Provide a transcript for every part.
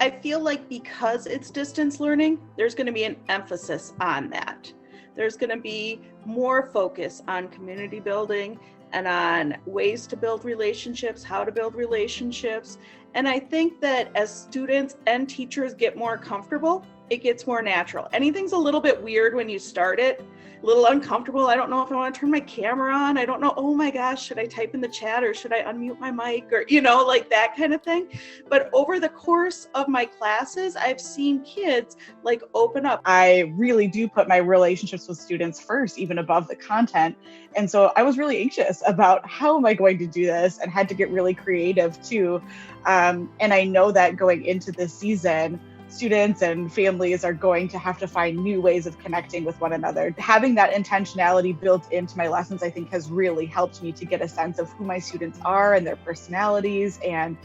I feel like because it's distance learning, there's going to be an emphasis on that. There's going to be more focus on community building and on ways to build relationships, how to build relationships. And I think that as students and teachers get more comfortable, it gets more natural. Anything's a little bit weird when you start it, a little uncomfortable. I don't know if I want to turn my camera on. I don't know, oh my gosh, should I type in the chat or should I unmute my mic or, like that kind of thing. But over the course of my classes, I've seen kids like open up. I really do put my relationships with students first, even above the content. And so I was really anxious about how am I going to do this and had to get really creative too. And I know that going into this season, students and families are going to have to find new ways of connecting with one another. Having that intentionality built into my lessons, I think, has really helped me to get a sense of who my students are and their personalities, and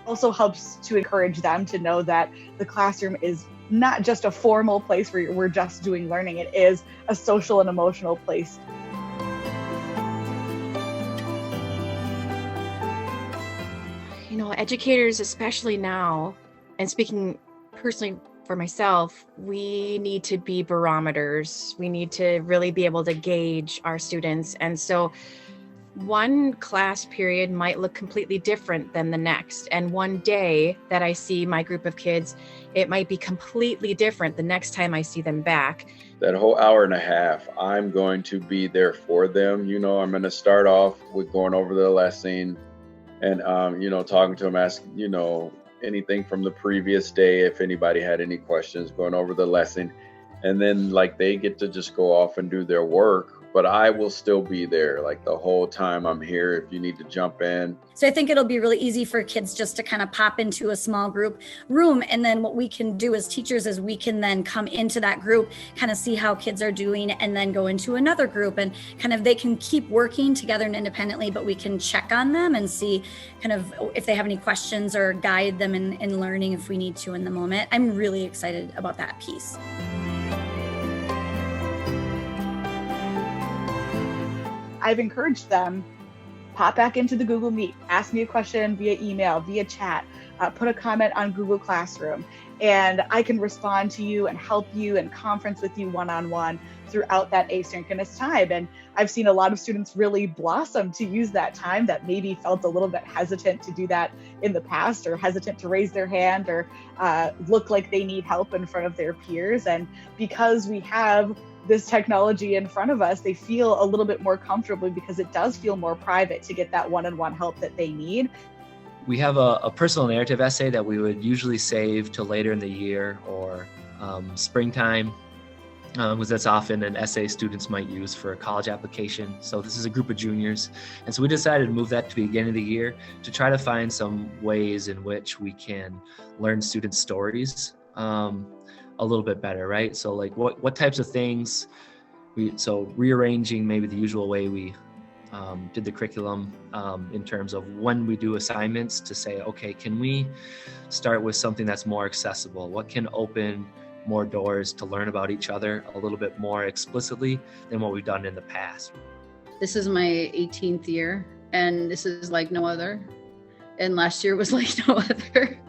also helps to encourage them to know that the classroom is not just a formal place where we're just doing learning. It is a social and emotional place. Educators, especially now, and speaking personally for myself, we need to be barometers. We need to really be able to gauge our students. And so one class period might look completely different than the next. And one day that I see my group of kids, it might be completely different the next time I see them back. That whole hour and a half, I'm going to be there for them. I'm going to start off with going over the lesson and, talking to them, asking, anything from the previous day, if anybody had any questions, going over the lesson. And then they get to just go off and do their work. But I will still be there the whole time I'm here if you need to jump in. So I think it'll be really easy for kids just to kind of pop into a small group room. And then what we can do as teachers is we can then come into that group, kind of see how kids are doing, and then go into another group, and kind of they can keep working together and independently, but we can check on them and see kind of if they have any questions or guide them in learning if we need to in the moment. I'm really excited about that piece. I've encouraged them, pop back into the Google Meet, ask me a question via email, via chat, put a comment on Google Classroom, and I can respond to you and help you and conference with you one-on-one throughout that asynchronous time. And I've seen a lot of students really blossom to use that time that maybe felt a little bit hesitant to do that in the past, or hesitant to raise their hand or look like they need help in front of their peers. And because we have this technology in front of us, they feel a little bit more comfortable because it does feel more private to get that one-on-one help that they need. We have a personal narrative essay that we would usually save till later in the year or springtime, because that's often an essay students might use for a college application. So this is a group of juniors. And so we decided to move that to the beginning of the year to try to find some ways in which we can learn students' stories a little bit better, right? So what types of things, so rearranging maybe the usual way we did the curriculum in terms of when we do assignments to say, okay, can we start with something that's more accessible? What can open more doors to learn about each other a little bit more explicitly than what we've done in the past? This is my 18th year, and this is like no other. And last year was like no other.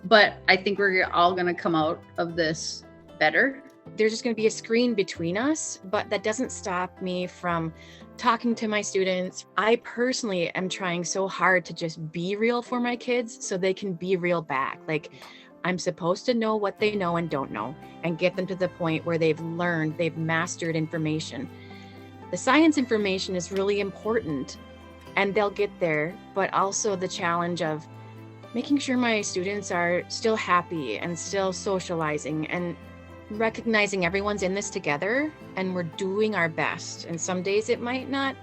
But I think we're all going to come out of this better. There's just going to be a screen between us, but that doesn't stop me from talking to my students. I personally am trying so hard to just be real for my kids so they can be real back. I'm supposed to know what they know and don't know and get them to the point where they've learned, they've mastered information. The science information is really important and they'll get there, but also the challenge of making sure my students are still happy and still socializing and recognizing everyone's in this together and we're doing our best. And some days it might not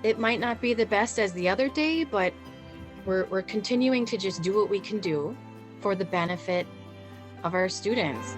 be the best as the other day, but we're continuing to just do what we can do for the benefit of our students.